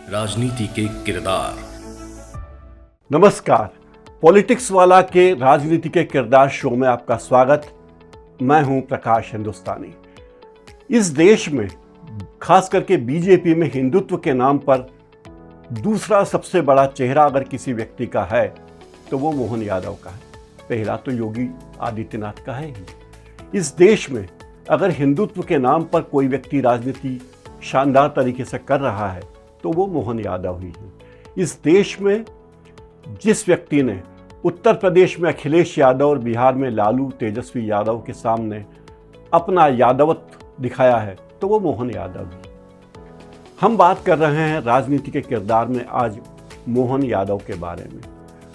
राजनीति के किरदार। नमस्कार, पॉलिटिक्स वाला के राजनीति के किरदार शो में आपका स्वागत। मैं हूं प्रकाश हिंदुस्तानी। इस देश में खास करके बीजेपी में हिंदुत्व के नाम पर दूसरा सबसे बड़ा चेहरा अगर किसी व्यक्ति का है तो वो मोहन यादव का है। पहला तो योगी आदित्यनाथ का है ही। इस देश में अगर हिंदुत्व के नाम पर कोई व्यक्ति राजनीति शानदार तरीके से कर रहा है तो वो मोहन यादव ही है। इस देश में जिस व्यक्ति ने उत्तर प्रदेश में अखिलेश यादव और बिहार में लालू तेजस्वी यादव के सामने अपना यादवत्व दिखाया है तो वो मोहन यादव ही। हम बात कर रहे हैं राजनीति के किरदार में आज मोहन यादव के बारे में,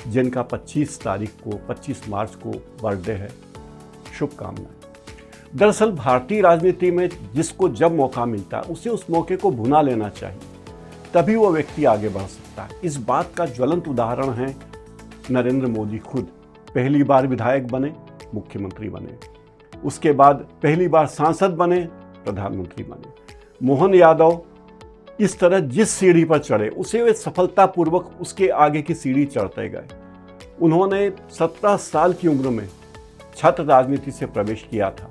जिनका 25 मार्च को बर्थडे है। शुभकामनाएं। दरअसल भारतीय राजनीति में जिसको जब मौका मिलता है उसे उस मौके को भुना लेना चाहिए, तभी वो व्यक्ति आगे बढ़ सकता है। इस बात का ज्वलंत उदाहरण है नरेंद्र मोदी खुद। पहली बार विधायक बने, मुख्यमंत्री बने, उसके बाद पहली बार सांसद बने, प्रधानमंत्री बने। मोहन यादव इस तरह जिस सीढ़ी पर चढ़े उसे वे सफलतापूर्वक उसके आगे की सीढ़ी चढ़ते गए। उन्होंने 17 साल की उम्र में छात्र राजनीति से प्रवेश किया था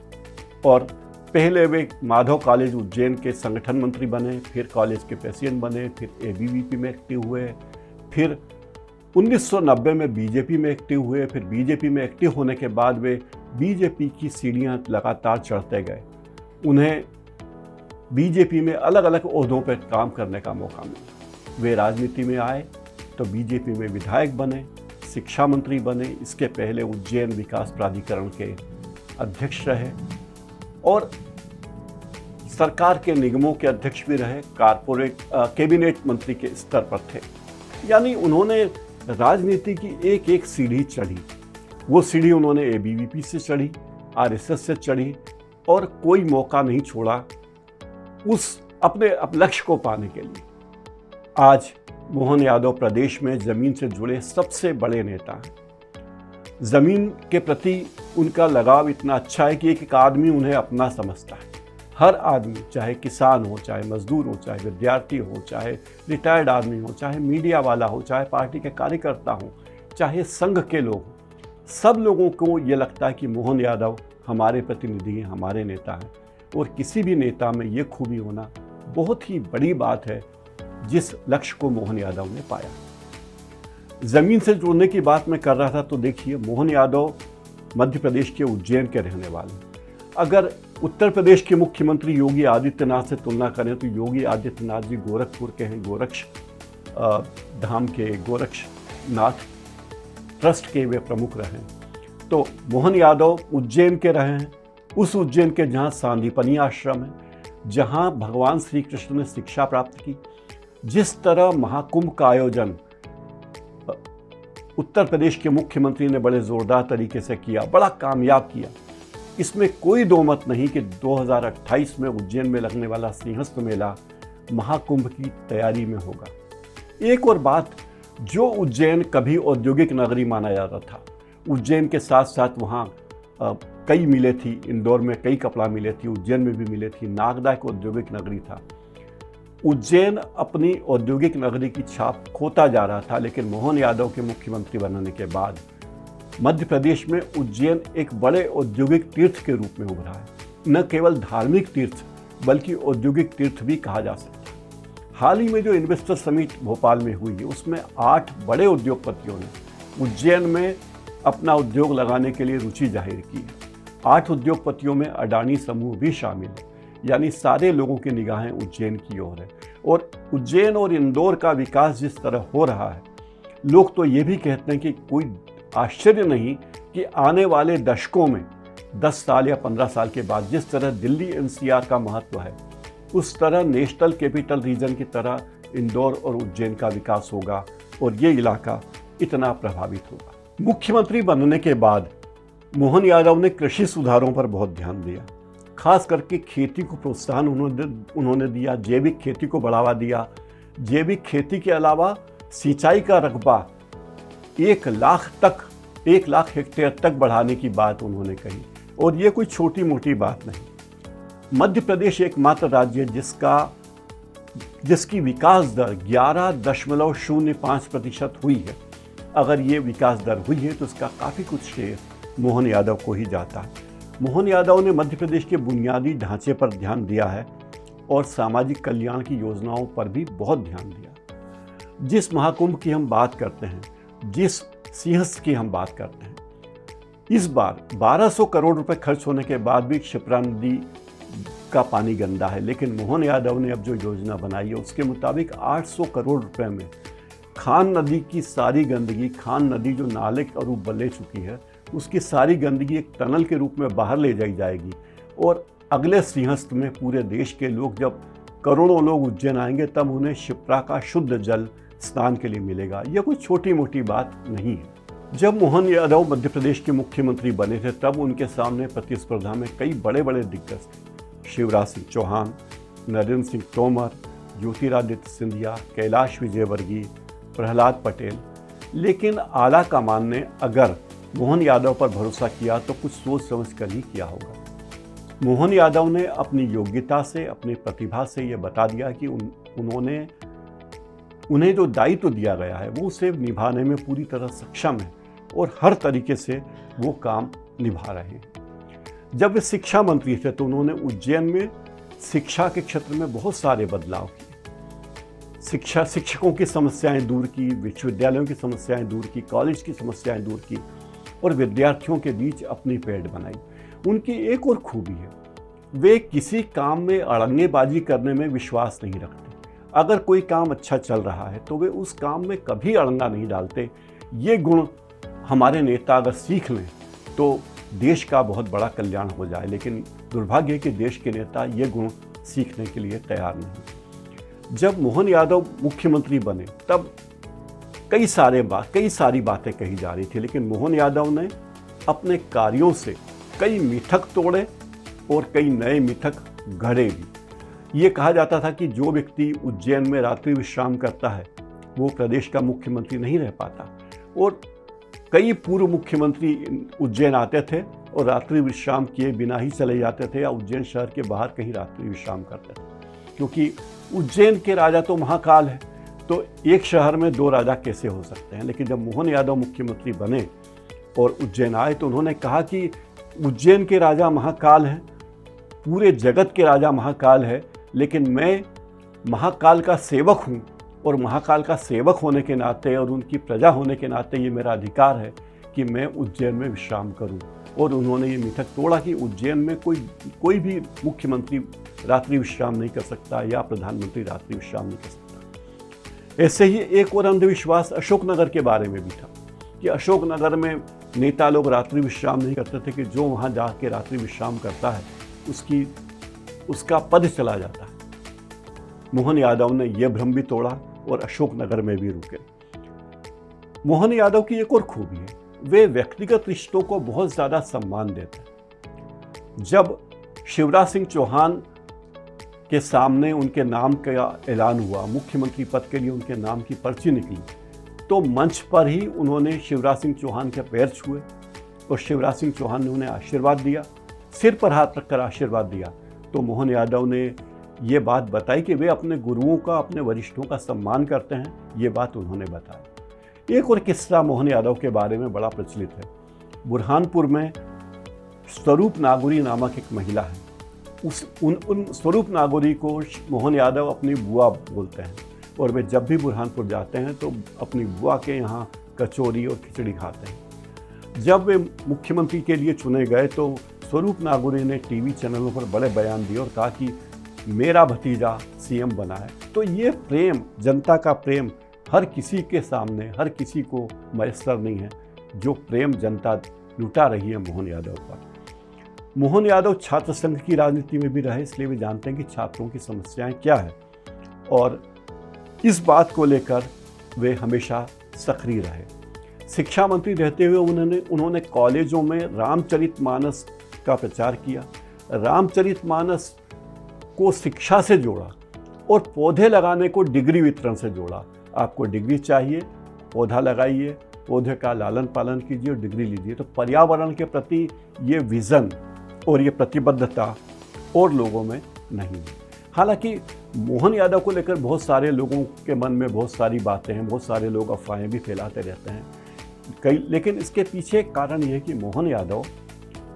और पहले वे माधव कॉलेज उज्जैन के संगठन मंत्री बने, फिर कॉलेज के प्रेसिडेंट बने, फिर एबीवीपी में एक्टिव हुए, फिर 1990 में बीजेपी में एक्टिव हुए, फिर बीजेपी में एक्टिव होने के बाद वे बीजेपी की सीढ़ियां लगातार चढ़ते गए। उन्हें बीजेपी में अलग अलग ओहदों पर काम करने का मौका मिला। वे राजनीति में आए तो बीजेपी में विधायक बने, शिक्षा मंत्री बने, इसके पहले उज्जैन विकास प्राधिकरण के अध्यक्ष रहे और सरकार के निगमों के अध्यक्ष भी रहे, कैबिनेट मंत्री के स्तर पर थे। यानी उन्होंने राजनीति की एक एक सीढ़ी चढ़ी। वो सीढ़ी उन्होंने एबीवीपी से चढ़ी, आरएसएस से चढ़ी और कोई मौका नहीं छोड़ा उस अपने लक्ष्य को पाने के लिए। आज मोहन यादव प्रदेश में जमीन से जुड़े सबसे बड़े नेता हैं। जमीन के प्रति उनका लगाव इतना अच्छा है कि एक आदमी उन्हें अपना समझता है। हर आदमी, चाहे किसान हो, चाहे मजदूर हो, चाहे विद्यार्थी हो, चाहे रिटायर्ड आदमी हो, चाहे मीडिया वाला हो, चाहे पार्टी के कार्यकर्ता हो, चाहे संघ के लोग हो, सब लोगों को ये लगता है कि मोहन यादव हमारे प्रतिनिधि हैं, हमारे नेता हैं। और किसी भी नेता में ये खूबी होना बहुत ही बड़ी बात है जिस लक्ष्य को मोहन यादव ने पाया। जमीन से जुड़ने की बात मैं कर रहा था तो देखिए, मोहन यादव मध्य प्रदेश के उज्जैन के रहने वाले। अगर उत्तर प्रदेश के मुख्यमंत्री योगी आदित्यनाथ से तुलना करें तो योगी आदित्यनाथ जी गोरखपुर के हैं, गोरक्ष धाम के गोरक्षनाथ ट्रस्ट के वे प्रमुख रहे। तो मोहन यादव उज्जैन के रहे हैं, उस उज्जैन के जहाँ सांदीपनी आश्रम है, जहाँ भगवान श्री कृष्ण ने शिक्षा प्राप्त की। जिस तरह महाकुंभ का आयोजन उत्तर प्रदेश के मुख्यमंत्री ने बड़े जोरदार तरीके से किया, बड़ा कामयाब किया, इसमें कोई दो मत नहीं कि 2028 में उज्जैन में लगने वाला सिंहस्थ मेला महाकुंभ की तैयारी में होगा। एक और बात, जो उज्जैन कभी औद्योगिक नगरी माना जाता था, उज्जैन के साथ साथ वहाँ कई मिलें थी, इंदौर में कई कपड़ा मिलें थी, उज्जैन में भी मिलें थी, नागदा एक औद्योगिक नगरी था। उज्जैन अपनी औद्योगिक नगरी की छाप खोता जा रहा था, लेकिन मोहन यादव के मुख्यमंत्री बनने के बाद मध्य प्रदेश में उज्जैन एक बड़े औद्योगिक तीर्थ के रूप में उभरा है। न केवल धार्मिक तीर्थ बल्कि औद्योगिक तीर्थ भी कहा जा सकता है। हाल ही में जो इन्वेस्टर समिट भोपाल में हुई है उसमें 8 बड़े उद्योगपतियों ने उज्जैन में अपना उद्योग लगाने के लिए रुचि जाहिर की है। 8 उद्योगपतियों में अडानी समूह भी शामिल है। यानी सारे लोगों की निगाहें उज्जैन की ओर है। और उज्जैन और इंदौर का विकास जिस तरह हो रहा है, लोग तो ये भी कहते हैं कि कोई आश्चर्य नहीं कि आने वाले दशकों में 10 साल या 15 साल के बाद जिस तरह दिल्ली एनसीआर का महत्व है, उस तरह नेशनल कैपिटल रीजन की तरह इंदौर और उज्जैन का विकास होगा और ये इलाका इतना प्रभावित होगा। मुख्यमंत्री बनने के बाद मोहन यादव ने कृषि सुधारों पर बहुत ध्यान दिया। खास करके खेती को प्रोत्साहन उन्होंने दिया, जैविक खेती को बढ़ावा दिया। जैविक खेती के अलावा सिंचाई का रकबा 1 लाख हेक्टेयर तक बढ़ाने की बात उन्होंने कही। और ये कोई छोटी मोटी बात नहीं। मध्य प्रदेश एकमात्र राज्य है जिसका जिसकी विकास दर 11.05% हुई है। अगर ये विकास दर हुई है तो इसका काफ़ी कुछ श्रेय मोहन यादव को ही जाता है। मोहन यादव ने मध्य प्रदेश के बुनियादी ढांचे पर ध्यान दिया है और सामाजिक कल्याण की योजनाओं पर भी बहुत ध्यान दिया। जिस महाकुंभ की हम बात करते हैं, जिस सिंहस्थ की हम बात करते हैं, इस बार 1200 करोड़ रुपए खर्च होने के बाद भी क्षिप्रा नदी का पानी गंदा है, लेकिन मोहन यादव ने अब जो योजना बनाई है उसके मुताबिक 800 करोड़ रुपए में खान नदी की सारी गंदगी, खान नदी जो नाले का रूप ले चुकी है, उसकी सारी गंदगी एक टनल के रूप में बाहर ले जाई जाएगी और अगले सिंहस्थ में पूरे देश के लोग, जब करोड़ों लोग उज्जैन आएंगे, तब उन्हें क्षिप्रा का शुद्ध जल स्नान के लिए मिलेगा। यह कोई छोटी मोटी बात नहीं है। जब मोहन यादव मध्य प्रदेश के मुख्यमंत्री बने थे तब उनके सामने प्रतिस्पर्धा में कई बड़े बड़े दिग्गज थे। शिवराज सिंह चौहान, नरेंद्र सिंह तोमर, ज्योतिरादित्य सिंधिया, कैलाश विजयवर्गीय, प्रहलाद पटेल। लेकिन आला कमान ने अगर मोहन यादव पर भरोसा किया तो कुछ सोच समझ कर ही किया होगा। मोहन यादव ने अपनी योग्यता से, अपनी प्रतिभा से ये बता दिया कि उन्हें जो दायित्व दिया गया है वो उसे निभाने में पूरी तरह सक्षम है और हर तरीके से वो काम निभा रहे हैं। जब वे शिक्षा मंत्री थे तो उन्होंने उज्जैन में शिक्षा के क्षेत्र में बहुत सारे बदलाव किए। शिक्षकों की समस्याएं दूर की, विश्वविद्यालयों की समस्याएं दूर की, कॉलेज की समस्याएं दूर की और विद्यार्थियों के बीच अपनी पैठ बनाई। उनकी एक और खूबी है, वे किसी काम में अड़ंगेबाजी करने में विश्वास नहीं रखते। अगर कोई काम अच्छा चल रहा है तो वे उस काम में कभी अड़ंगा नहीं डालते। ये गुण हमारे नेता अगर सीख लें तो देश का बहुत बड़ा कल्याण हो जाए, लेकिन दुर्भाग्य है कि देश के नेता ये गुण सीखने के लिए तैयार नहीं। जब मोहन यादव मुख्यमंत्री बने तब कई सारी बातें कही जा रही थी, लेकिन मोहन यादव ने अपने कार्यों से कई मिथक तोड़े और कई नए मिथक गढ़े भी। ये कहा जाता था कि जो व्यक्ति उज्जैन में रात्रि विश्राम करता है वो प्रदेश का मुख्यमंत्री नहीं रह पाता, और कई पूर्व मुख्यमंत्री उज्जैन आते थे और रात्रि विश्राम किए बिना ही चले जाते थे या उज्जैन शहर के बाहर कहीं रात्रि विश्राम करते थे, क्योंकि उज्जैन के राजा तो महाकाल है, तो एक शहर में दो राजा कैसे हो सकते हैं। लेकिन जब मोहन यादव मुख्यमंत्री बने और उज्जैन आए तो उन्होंने कहा कि उज्जैन के राजा महाकाल हैं, पूरे जगत के राजा महाकाल है, लेकिन मैं महाकाल का सेवक हूँ और महाकाल का सेवक होने के नाते और उनकी प्रजा होने के नाते ये मेरा अधिकार है कि मैं उज्जैन में विश्राम करूँ। और उन्होंने ये मिथक तोड़ा कि उज्जैन में कोई भी मुख्यमंत्री रात्रि विश्राम नहीं कर सकता या प्रधानमंत्री रात्रि विश्राम नहीं कर सकता। ऐसे ही एक और अंधविश्वास अशोकनगर के बारे में भी था कि अशोकनगर में नेता लोग रात्रि विश्राम नहीं करते थे कि जो वहाँ जाके रात्रि विश्राम करता है उसका पद चला जाता है। मोहन यादव ने यह भ्रम भी तोड़ा और अशोकनगर में भी रुके। मोहन यादव की एक और खूबी है, वे व्यक्तिगत रिश्तों को बहुत ज़्यादा सम्मान देते हैं। जब शिवराज सिंह चौहान के सामने उनके नाम का ऐलान हुआ, मुख्यमंत्री पद के लिए उनके नाम की पर्ची निकली, तो मंच पर ही उन्होंने शिवराज सिंह चौहान के पैर छुए और शिवराज सिंह चौहान ने उन्हें आशीर्वाद दिया, सिर पर हाथ रखकर आशीर्वाद दिया। तो मोहन यादव ने ये बात बताई कि वे अपने गुरुओं का, अपने वरिष्ठों का सम्मान करते हैं। ये बात उन्होंने बताई। एक और किस्सा मोहन यादव के बारे में बड़ा प्रचलित है। बुरहानपुर में स्वरूप नागौरी नामक एक महिला है। उन स्वरूप नागौरी को मोहन यादव अपनी बुआ बोलते हैं और वे जब भी बुरहानपुर जाते हैं तो अपनी बुआ के यहाँ कचौरी और खिचड़ी खाते हैं। जब वे मुख्यमंत्री के लिए चुने गए तो स्वरूप नागौरी ने टीवी चैनलों पर बड़े बयान दिए और कहा कि मेरा भतीजा सीएम बना है। तो ये प्रेम, जनता का प्रेम हर किसी के सामने, हर किसी को मैसर नहीं है जो प्रेम जनता लुटा रही है मोहन यादव पर। मोहन यादव छात्र संघ की राजनीति में भी रहे, इसलिए वे जानते हैं कि छात्रों की समस्याएं क्या है और इस बात को लेकर वे हमेशा सक्रिय रहे। शिक्षा मंत्री रहते हुए उन्होंने कॉलेजों में रामचरितमानस का प्रचार किया, रामचरितमानस को शिक्षा से जोड़ा और पौधे लगाने को डिग्री वितरण से जोड़ा। आपको डिग्री चाहिए, पौधा लगाइए, पौधे का लालन पालन कीजिए और डिग्री लीजिए। तो पर्यावरण के प्रति ये विज़न और ये प्रतिबद्धता और लोगों में नहीं है। हालांकि मोहन यादव को लेकर बहुत सारे लोगों के मन में बहुत सारी बातें हैं, बहुत सारे लोग अफवाहें भी फैलाते रहते हैं लेकिन इसके पीछे एक कारण यह है कि मोहन यादव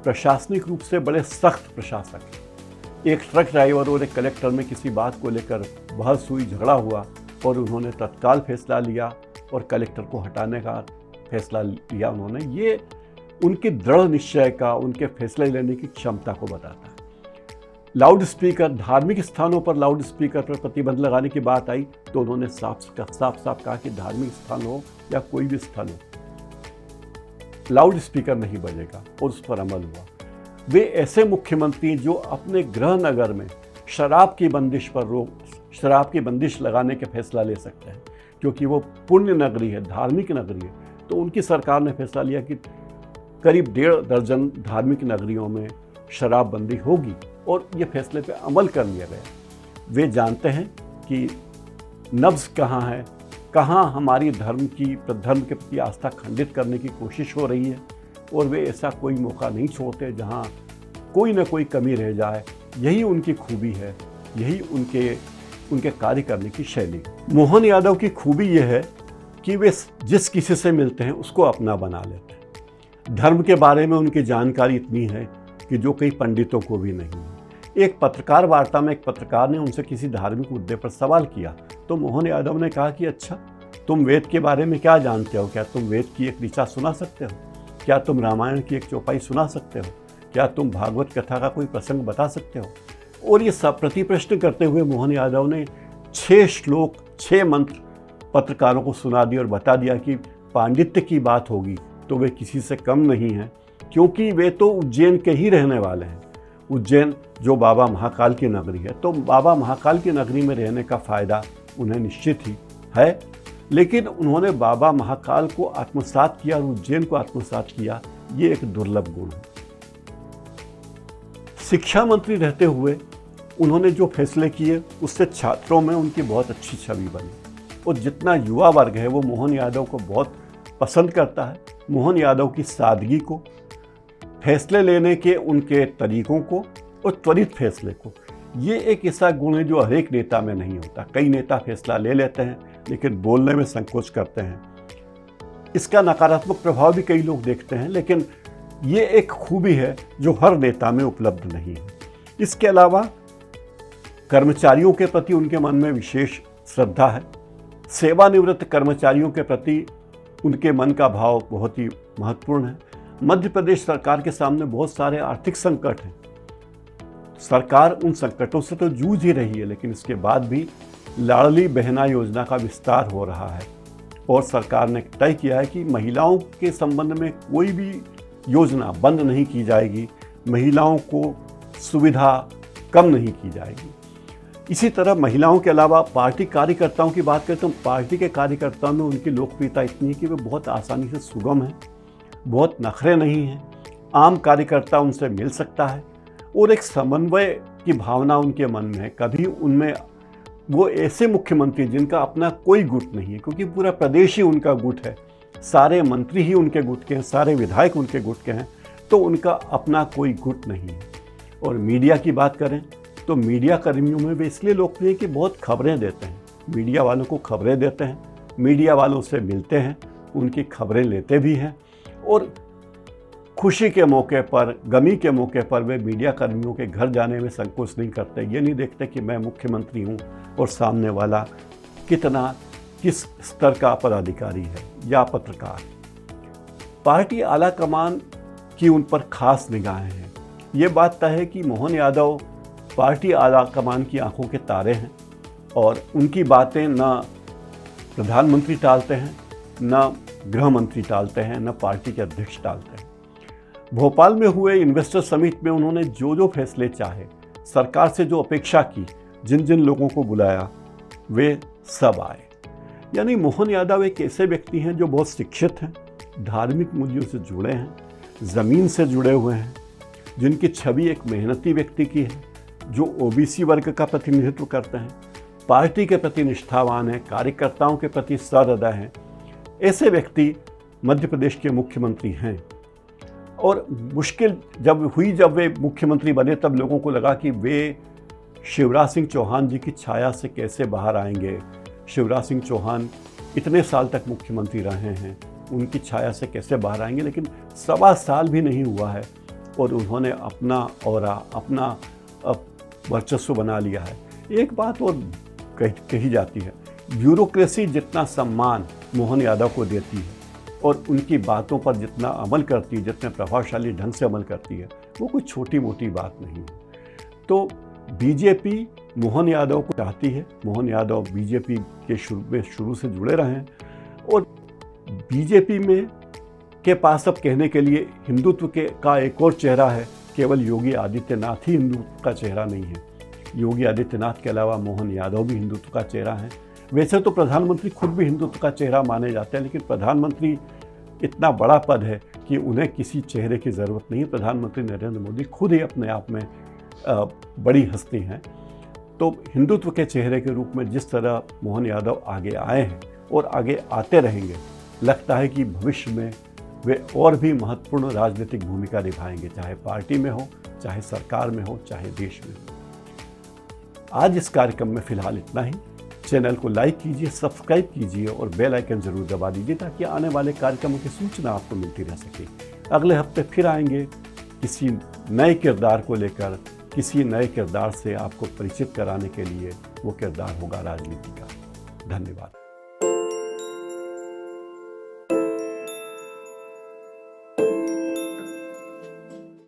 प्रशासनिक रूप से बड़े सख्त प्रशासक हैं। एक ट्रक ड्राइवर और एक कलेक्टर में किसी बात को लेकर बहस हुई, झगड़ा हुआ और उन्होंने तत्काल फैसला लिया और कलेक्टर को हटाने का फैसला लिया उन्होंने। ये उनके दृढ़ निश्चय का, उनके फैसले लेने की क्षमता को बताता है। लाउड स्पीकर, धार्मिक स्थानों पर लाउड स्पीकर पर प्रतिबंध लगाने की बात आई तो उन्होंने साफ कहा कि धार्मिक स्थान हो या कोई भी स्थल हो, लाउड स्पीकर नहीं बजेगा और उस पर अमल हुआ। वे ऐसे मुख्यमंत्री जो अपने गृह नगर में शराब की बंदिश लगाने का फैसला ले सकते हैं, क्योंकि वो पुण्य नगरी है, धार्मिक नगरी है। तो उनकी सरकार ने फैसला लिया कि करीब 1.5 दर्जन धार्मिक नगरियों में शराबबंदी होगी और ये फैसले पे अमल कर लिया गया। वे जानते हैं कि नब्ज़ कहाँ है, कहाँ हमारी धर्म के प्रति आस्था खंडित करने की कोशिश हो रही है, और वे ऐसा कोई मौका नहीं छोड़ते जहाँ कोई ना कोई कमी रह जाए। यही उनकी खूबी है, यही उनके कार्य करने की शैली। मोहन यादव की खूबी यह है कि वे जिस किसी से मिलते हैं उसको अपना बना लेते हैं। धर्म के बारे में उनकी जानकारी इतनी है कि जो कई पंडितों को भी नहीं है। एक पत्रकार वार्ता में एक पत्रकार ने उनसे किसी धार्मिक मुद्दे पर सवाल किया तो मोहन यादव ने कहा कि अच्छा, तुम वेद के बारे में क्या जानते हो? क्या तुम वेद की एक ऋचा सुना सकते हो? क्या तुम रामायण की एक चौपाई सुना सकते हो? क्या तुम भागवत कथा का कोई प्रसंग बता सकते हो? और ये सब प्रतिप्रश्न करते हुए मोहन यादव ने 6 श्लोक, 6 मंत्र पत्रकारों को सुना दिए और बता दिया कि पांडित्य की बात होगी तो वे किसी से कम नहीं हैं, क्योंकि वे तो उज्जैन के ही रहने वाले हैं। उज्जैन जो बाबा महाकाल की नगरी है, तो बाबा महाकाल की नगरी में रहने का फ़ायदा उन्हें निश्चित ही है। लेकिन उन्होंने बाबा महाकाल को आत्मसात किया और उज्जैन को आत्मसात किया, ये एक दुर्लभ गुण है। शिक्षा मंत्री रहते हुए उन्होंने जो फैसले किए उससे छात्रों में उनकी बहुत अच्छी छवि बनी, और जितना युवा वर्ग है वो मोहन यादव को बहुत पसंद करता है। मोहन यादव की सादगी को, फैसले लेने के उनके तरीकों को और त्वरित फैसले को, ये एक ऐसा गुण है जो हर एक नेता में नहीं होता। कई नेता फैसला ले लेते हैं लेकिन बोलने में संकोच करते हैं। इसका नकारात्मक प्रभाव भी कई लोग देखते हैं, लेकिन ये एक खूबी है जो हर नेता में उपलब्ध नहीं है। इसके अलावा कर्मचारियों के प्रति उनके मन में विशेष श्रद्धा है। सेवानिवृत्त कर्मचारियों के प्रति उनके मन का भाव बहुत ही महत्वपूर्ण है। मध्य प्रदेश सरकार के सामने बहुत सारे आर्थिक संकट हैं। सरकार उन संकटों से तो जूझ ही रही है, लेकिन इसके बाद भी लाडली बहना योजना का विस्तार हो रहा है और सरकार ने तय किया है कि महिलाओं के संबंध में कोई भी योजना बंद नहीं की जाएगी, महिलाओं को सुविधा कम नहीं की जाएगी। इसी तरह महिलाओं के अलावा पार्टी कार्यकर्ताओं की बात करें तो पार्टी के कार्यकर्ताओं में उनकी लोकप्रियता इतनी है कि वे बहुत आसानी से सुगम हैं, बहुत नखरे नहीं हैं, आम कार्यकर्ता उनसे मिल सकता है और एक समन्वय की भावना उनके मन में है। कभी उनमें वो ऐसे मुख्यमंत्री जिनका अपना कोई गुट नहीं है, क्योंकि पूरा प्रदेश ही उनका गुट है, सारे मंत्री ही उनके गुट के हैं, सारे विधायक उनके गुट के हैं, तो उनका अपना कोई गुट नहीं है। और मीडिया की बात करें तो मीडिया कर्मियों में वे इसलिए लोकप्रिय कि बहुत खबरें देते हैं, मीडिया वालों को खबरें देते हैं, मीडिया वालों से मिलते हैं, उनकी खबरें लेते भी हैं, और खुशी के मौके पर, गमी के मौके पर वे मीडिया कर्मियों के घर जाने में संकोच नहीं करते। ये नहीं देखते कि मैं मुख्यमंत्री हूँ और सामने वाला किस स्तर का पदाधिकारी है या पत्रकार। पार्टी आला कमान की उन पर खास निगाहें हैं। ये बात तय है कि मोहन यादव पार्टी आला कमान की आंखों के तारे हैं और उनकी बातें न प्रधानमंत्री टालते हैं, न गृह मंत्री टालते हैं, न पार्टी के अध्यक्ष टालते हैं। भोपाल में हुए इन्वेस्टर समिट में उन्होंने जो जो फैसले चाहे, सरकार से जो अपेक्षा की, जिन जिन लोगों को बुलाया, वे सब आए। यानी मोहन यादव एक ऐसे व्यक्ति हैं जो बहुत शिक्षित हैं, धार्मिक मूल्यों से जुड़े हैं, ज़मीन से जुड़े हुए हैं, जिनकी छवि एक मेहनती व्यक्ति की है, जो ओबीसी वर्ग का प्रतिनिधित्व करते हैं, पार्टी के प्रति निष्ठावान हैं, कार्यकर्ताओं के प्रति सहृदय हैं। ऐसे व्यक्ति मध्य प्रदेश के मुख्यमंत्री हैं। और मुश्किल जब वे मुख्यमंत्री बने तब लोगों को लगा कि वे शिवराज सिंह चौहान जी की छाया से कैसे बाहर आएंगे। शिवराज सिंह चौहान इतने साल तक मुख्यमंत्री रहे हैं, उनकी छाया से कैसे बाहर आएंगे। लेकिन 1.25 साल भी नहीं हुआ है और उन्होंने अपना ऑरा, अपना वर्चस्व बना लिया है। एक बात और कही जाती है, ब्यूरोक्रेसी जितना सम्मान मोहन यादव को देती है और उनकी बातों पर जितना अमल करती है, जितने प्रभावशाली ढंग से अमल करती है, वो कोई छोटी मोटी बात नहीं है। तो बीजेपी मोहन यादव को चाहती है, मोहन यादव बीजेपी के शुरू से जुड़े रहे हैं और बीजेपी में के पास अब कहने के लिए हिंदुत्व का एक और चेहरा है। केवल योगी आदित्यनाथ ही हिंदुत्व का चेहरा नहीं है, योगी आदित्यनाथ के अलावा मोहन यादव भी हिंदुत्व का चेहरा है। वैसे तो प्रधानमंत्री खुद भी हिंदुत्व का चेहरा माने जाते हैं, लेकिन प्रधानमंत्री इतना बड़ा पद है कि उन्हें किसी चेहरे की ज़रूरत नहीं है। प्रधानमंत्री नरेंद्र मोदी खुद ही अपने आप में बड़ी हस्ती हैं। तो हिंदुत्व के चेहरे के रूप में जिस तरह मोहन यादव आगे आए हैं और आगे आते रहेंगे, लगता है कि भविष्य में वे और भी महत्वपूर्ण राजनीतिक भूमिका निभाएंगे, चाहे पार्टी में हो, चाहे सरकार में हो, चाहे देश में हो। आज इस कार्यक्रम में फिलहाल इतना ही। चैनल को लाइक कीजिए, सब्सक्राइब कीजिए और बेल आइकन जरूर दबा दीजिए ताकि आने वाले कार्यक्रमों की सूचना आपको मिलती रह सके। अगले हफ्ते फिर आएंगे किसी नए किरदार को लेकर, किसी नए किरदार से आपको परिचित कराने के लिए। वो किरदार होगा राजनीति का। धन्यवाद।